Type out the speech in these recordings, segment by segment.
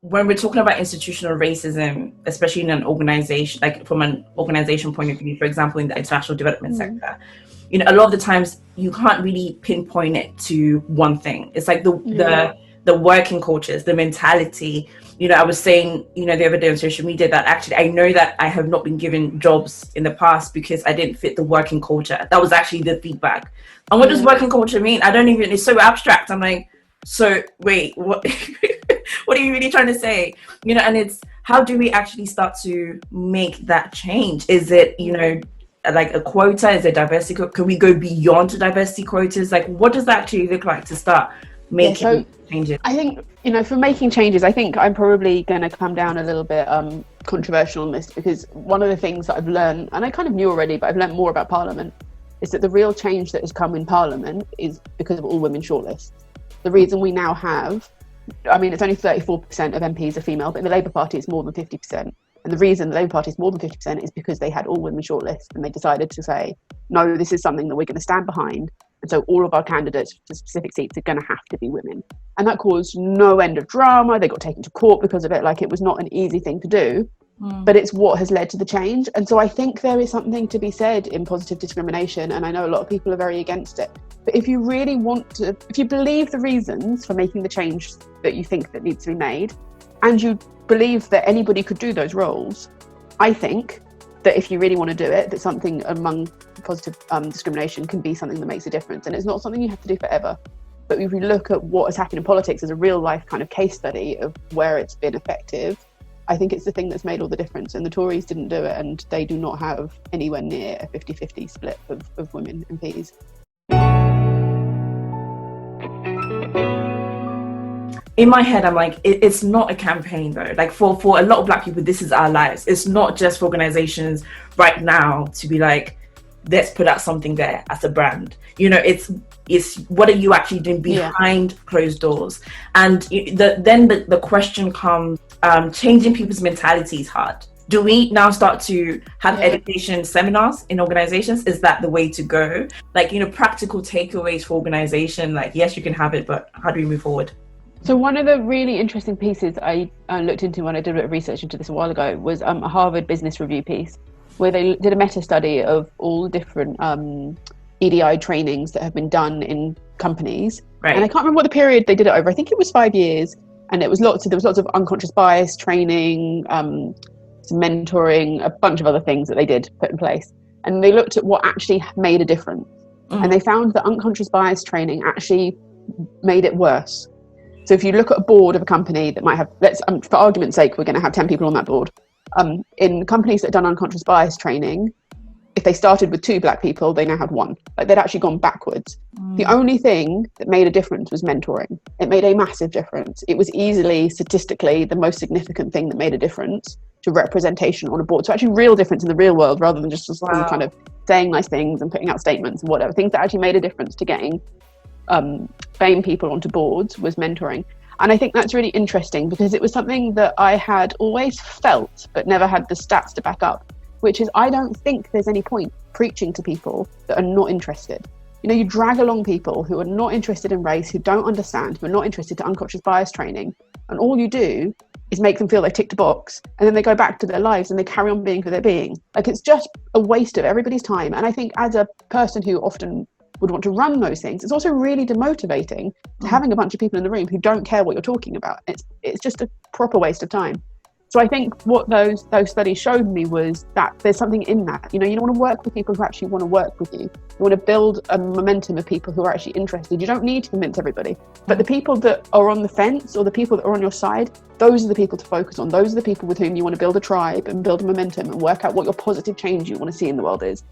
when we're talking about institutional racism, especially in an organization, like from an organization point of view, for example, in the international development sector, you know, a lot of the times you can't really pinpoint it to one thing. It's like the working cultures, the mentality. You know, I was saying, you know, the other day on social media that actually I know that I have not been given jobs in the past because I didn't fit the working culture. That was actually the feedback. And what does working culture mean? I don't even, it's so abstract. I'm like, so wait, what what are you really trying to say? You know, and it's, how do we actually start to make that change? Is it, you know, like a quota? Is it diversity? Can we go beyond diversity quotas? Like, what does that actually look like to start making changes? I think, you know, for making changes, I think I'm probably going to come down a little bit controversial on this, because one of the things that I've learned, and I kind of knew already, but I've learned more about Parliament, is that the real change that has come in Parliament is because of all women shortlists. The reason we now have, I mean, it's only 34% of MPs are female, but in the Labour Party it's more than 50%. And the reason the Labour Party is more than 50% is because they had all women shortlists, and they decided to say, no, this is something that we're going to stand behind. And so all of our candidates for specific seats are going to have to be women. And that caused no end of drama. They got taken to court because of it. Like, it was not an easy thing to do, but it's what has led to the change. And so I think there is something to be said in positive discrimination. And I know a lot of people are very against it. But if you really want to, if you believe the reasons for making the change that you think that needs to be made, and you believe that anybody could do those roles, I think that if you really want to do it, that something among positive discrimination can be something that makes a difference. And it's not something you have to do forever. But if you look at what has happened in politics as a real life kind of case study of where it's been effective, I think it's the thing that's made all the difference. And the Tories didn't do it, and they do not have anywhere near a 50-50 split of women MPs. In my head, I'm like, it's not a campaign though. Like for a lot of Black people, this is our lives. It's not just for organizations right now to be like, let's put out something there as a brand. You know, it's what are you actually doing behind closed doors? And then the question comes, changing people's mentality is hard. Do we now start to have education seminars in organizations? Is that the way to go? Like, you know, practical takeaways for organization, like, yes, you can have it, but how do we move forward? So one of the really interesting pieces I looked into when I did a bit of research into this a while ago was a Harvard Business Review piece, where they did a meta study of all the different EDI trainings that have been done in companies. Right. And I can't remember what the period they did it over. I think it was 5 years. And there was lots of unconscious bias training, some mentoring, a bunch of other things that they did put in place. And they looked at what actually made a difference. And they found that unconscious bias training actually made it worse. So if you look at a board of a company that might have, for argument's sake, we're going to have 10 people on that board. In companies that have done unconscious bias training, if they started with 2 Black people, they now have 1. Like, they'd actually gone backwards. The only thing that made a difference was mentoring. It made a massive difference. It was easily, statistically, the most significant thing that made a difference to representation on a board. So actually real difference in the real world, rather than just kind of saying nice things and putting out statements and whatever. Things that actually made a difference to getting BAME people onto boards was mentoring. And I think that's really interesting, because it was something that I had always felt but never had the stats to back up, which is, I don't think there's any point preaching to people that are not interested. You know, you drag along people who are not interested in race, who don't understand, who are not interested to unconscious bias training, and all you do is make them feel they've ticked a box, and then they go back to their lives and they carry on being who they're being. Like, it's just a waste of everybody's time. And I think as a person who often would want to run those things, it's also really demotivating to having a bunch of people in the room who don't care what you're talking about. It's just a proper waste of time. So I think what those studies showed me was that there's something in that. You know, you don't want to work with people who actually want to work with you. You want to build a momentum of people who are actually interested. You don't need to convince everybody, but the people that are on the fence, or the people that are on your side, those are the people to focus on. Those are the people with whom you want to build a tribe and build a momentum and work out what your positive change you want to see in the world is.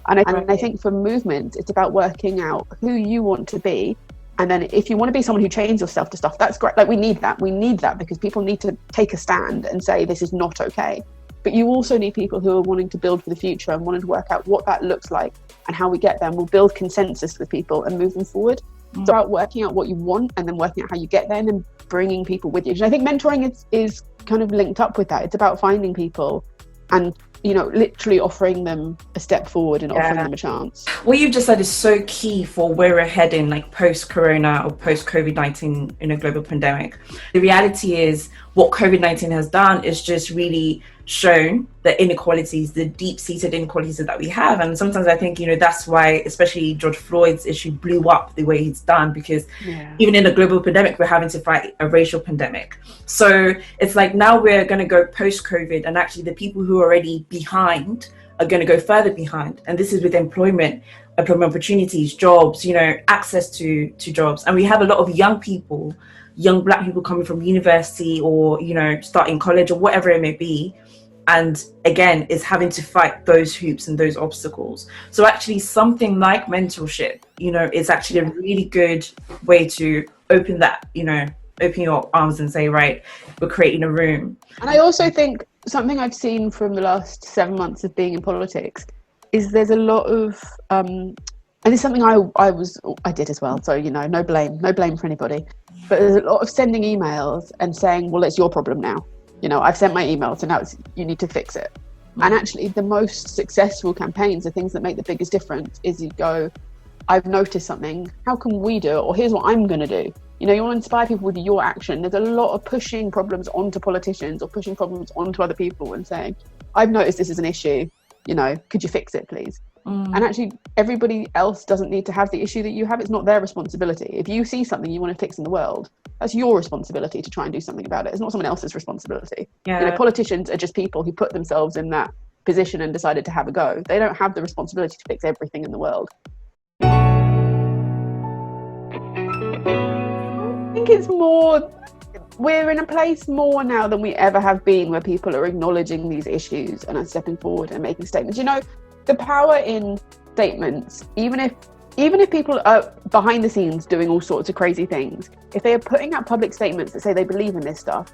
And I think for movement, it's about working out who you want to be. And then if you want to be someone who chains yourself to stuff, that's great. Like, we need that because people need to take a stand and say, this is not okay. But you also need people who are wanting to build for the future and wanting to work out what that looks like and how we get there. And we'll build consensus with people and move them forward. It's about working out what you want and then working out how you get there and then bringing people with you. And I think mentoring is kind of linked up with that. It's about finding people and literally offering them a step forward and offering them a chance. What you've just said is so key for where we're heading, like post-corona or post-COVID-19 in a global pandemic. The reality is what COVID-19 has done is just really shown the inequalities, the deep-seated inequalities that we have. And sometimes I think, that's why especially George Floyd's issue blew up the way it's done, because even in a global pandemic, we're having to fight a racial pandemic. So it's like now we're going to go post-COVID, and actually the people who are already behind are going to go further behind. And this is with employment opportunities, jobs, access to jobs. And we have a lot of young Black people coming from university or, starting college or whatever it may be. And again, is having to fight those hoops and those obstacles. So actually something like mentorship, is actually a really good way to open your arms and say, right, we're creating a room. And I also think something I've seen from the last 7 months of being in politics is there's a lot of, and it's something I did as well. So, no blame for anybody. But there's a lot of sending emails and saying, well, it's your problem now. I've sent my email, so now you need to fix it. And actually the most successful campaigns, the things that make the biggest difference, is you go, I've noticed something, how can we do it? Or here's what I'm going to do. You want to inspire people with your action. There's a lot of pushing problems onto politicians or pushing problems onto other people and saying, I've noticed this is an issue, could you fix it, please? And actually everybody else doesn't need to have the issue that you have. It's not their responsibility. If you see something you want to fix in the world, that's your responsibility to try and do something about it. It's not someone else's responsibility. Politicians are just people who put themselves in that position and decided to have a go. They don't have the responsibility to fix everything in the world. I think it's more, we're in a place more now than we ever have been where people are acknowledging these issues and are stepping forward and making statements. The power in statements, even if people are behind the scenes doing all sorts of crazy things, if they are putting out public statements that say they believe in this stuff,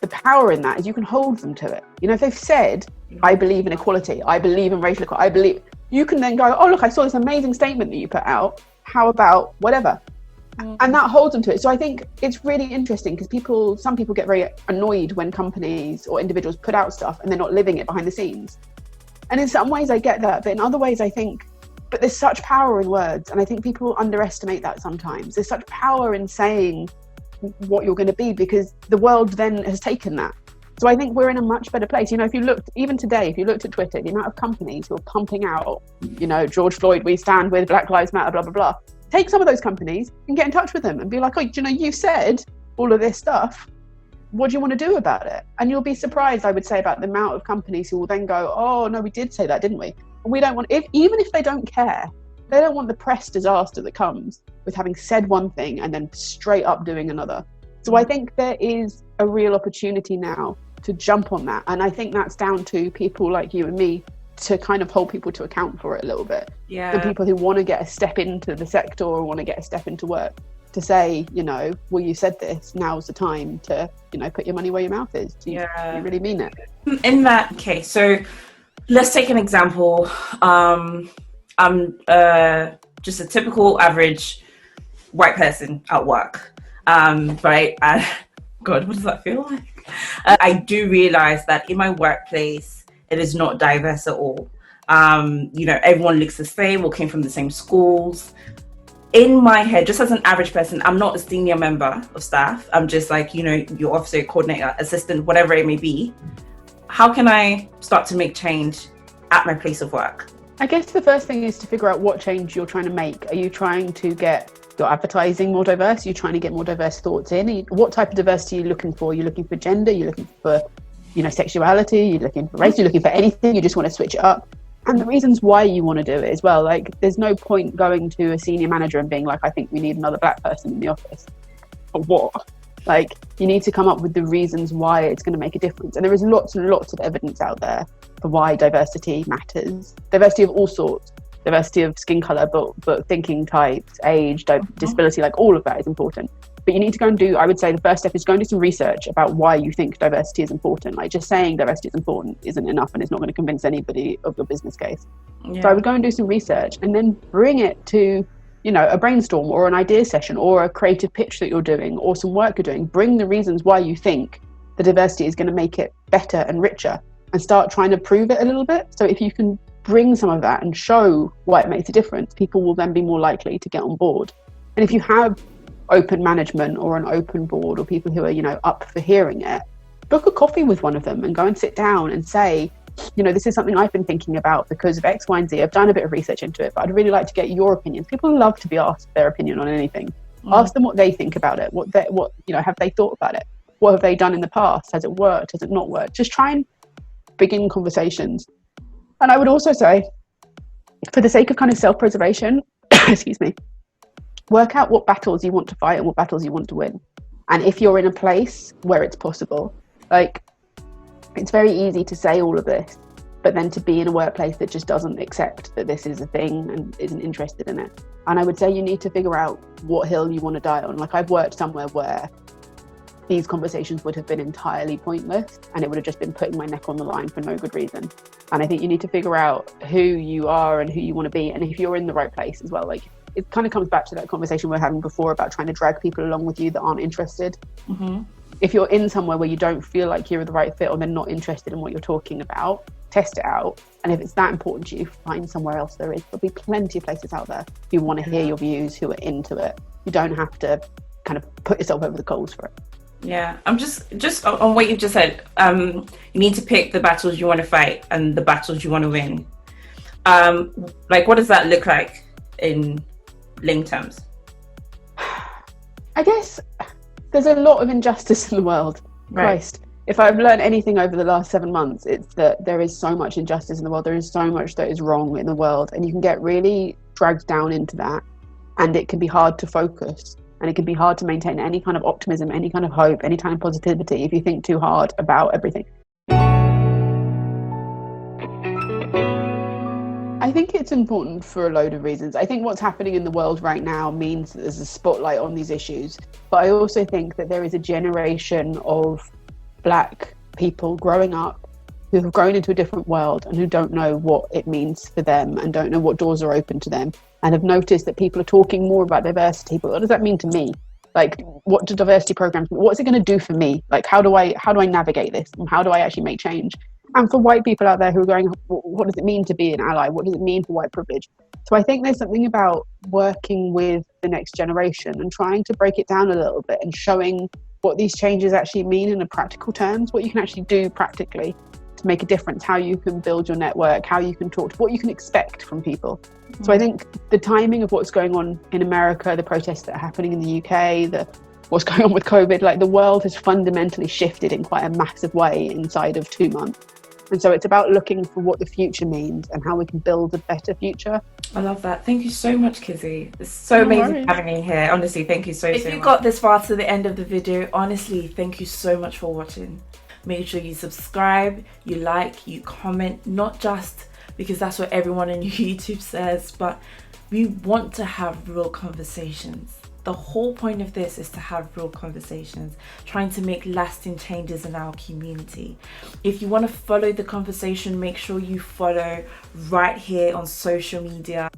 the power in that is you can hold them to it. If they've said, I believe in equality, I believe in racial equality, you can then go, oh, look, I saw this amazing statement that you put out. How about whatever? And that holds them to it. So I think it's really interesting because some people get very annoyed when companies or individuals put out stuff and they're not living it behind the scenes. And in some ways I get that, but in other ways I think, but there's such power in words. And I think people underestimate that sometimes. There's such power in saying what you're going to be, because the world then has taken that. So I think we're in a much better place. If you looked, even today, if you looked at Twitter, the amount of companies who are pumping out, George Floyd, we stand with, Black Lives Matter, blah, blah, blah. Take some of those companies and get in touch with them and be like, oh, you said all of this stuff. What do you want to do about it? And you'll be surprised, I would say, about the amount of companies who will then go, oh, no, we did say that, didn't we? And we don't want, even if they don't care, they don't want the press disaster that comes with having said one thing and then straight up doing another. So I think there is a real opportunity now to jump on that. And I think that's down to people like you and me to kind of hold people to account for it a little bit. The people who want to get a step into the sector or want to get a step into work, to say, well, you said this, now's the time to, put your money where your mouth is. Do you really mean it? In that case, so let's take an example. I'm just a typical average white person at work, right? And God, what does that feel like? I do realize that in my workplace, it is not diverse at all. Everyone looks the same or came from the same schools. In my head, just as an average person, I'm not a senior member of staff. I'm just like, your officer, coordinator, assistant, whatever it may be. How can I start to make change at my place of work? I guess the first thing is to figure out what change you're trying to make. Are you trying to get your advertising more diverse? Are you trying to get more diverse thoughts in? What type of diversity are you looking for? Are you looking for gender? Are you looking for, sexuality? Are you looking for race? Are you looking for anything? You just want to switch it up? And the reasons why you want to do it as well. Like, there's no point going to a senior manager and being like, I think we need another Black person in the office. For what? Like, you need to come up with the reasons why it's going to make a difference. And there is lots and lots of evidence out there for why diversity matters. Diversity of all sorts. Diversity of skin colour, but thinking types, age, disability, like all of that is important. But you need to go and do, I would say the first step is go and do some research about why you think diversity is important. Like, just saying diversity is important isn't enough, and it's not going to convince anybody of your business case. So I would go and do some research and then bring it to, a brainstorm or an idea session or a creative pitch that you're doing or some work you're doing. Bring the reasons why you think the diversity is going to make it better and richer, and start trying to prove it a little bit. So if you can bring some of that and show why it makes a difference, people will then be more likely to get on board. And if you have open management or an open board or people who are, you know, up for hearing it, book a coffee with one of them and go and sit down and say, you know, this is something I've been thinking about because of X, Y, and Z. I've done a bit of research into it, but I'd really like to get your opinions. People love to be asked their opinion on anything. Ask them what they think about it. What you know, have they thought about it? What have they done in the past? Has it worked? Has it not worked? Just try and begin conversations. And I would also say, for the sake of kind of self-preservation, excuse me, work out what battles you want to fight and what battles you want to win. And if you're in a place where it's possible, like, it's very easy to say all of this, but then to be in a workplace that just doesn't accept that this is a thing and isn't interested in it. And I would say you need to figure out what hill you want to die on. Like, I've worked somewhere where these conversations would have been entirely pointless and it would have just been putting my neck on the line for no good reason. And I think you need to figure out who you are and who you want to be, and if you're in the right place as well. Like, it kind of comes back to that conversation we were having before about trying to drag people along with you that aren't interested. If you're in somewhere where you don't feel like you're the right fit or they're not interested in what you're talking about, test it out. And if it's that important to you, find somewhere else there is. There'll be plenty of places out there who want to hear your views, who are into it. You don't have to kind of put yourself over the coals for it. Yeah, I'm just on what you just said. You need to pick the battles you want to fight and the battles you want to win. Like, what does that look like in link terms? I guess there's a lot of injustice in the world. Right. Christ, if I've learned anything over the last 7 months, it's that there is so much injustice in the world. There is so much that is wrong in the world, and you can get really dragged down into that, and it can be hard to focus, and it can be hard to maintain any kind of optimism, any kind of hope, any kind of positivity if you think too hard about everything. I think it's important for a load of reasons. I think what's happening in the world right now means that there's a spotlight on these issues. But I also think that there is a generation of Black people growing up who have grown into a different world and who don't know what it means for them and don't know what doors are open to them, and have noticed that people are talking more about diversity. But what does that mean to me? Like, what do diversity programs, what's it going to do for me? Like, how do I navigate this? And how do I actually make change? And for white people out there who are going, what does it mean to be an ally? What does it mean for white privilege? So I think there's something about working with the next generation and trying to break it down a little bit and showing what these changes actually mean in a practical terms, what you can actually do practically to make a difference, how you can build your network, how you can talk to, what you can expect from people. So I think the timing of what's going on in America, the protests that are happening in the UK, what's going on with COVID, like, the world has fundamentally shifted in quite a massive way inside of 2 months. And so it's about looking for what the future means and how we can build a better future. I love that. Thank you so much, Kizzy. It's so amazing having you here. Honestly, thank you so much. If you got this far to the end of the video, honestly, thank you so much for watching. Make sure you subscribe, you like, you comment, not just because that's what everyone on YouTube says, but we want to have real conversations. The whole point of this is to have real conversations, trying to make lasting changes in our community. If you want to follow the conversation, make sure you follow right here on social media.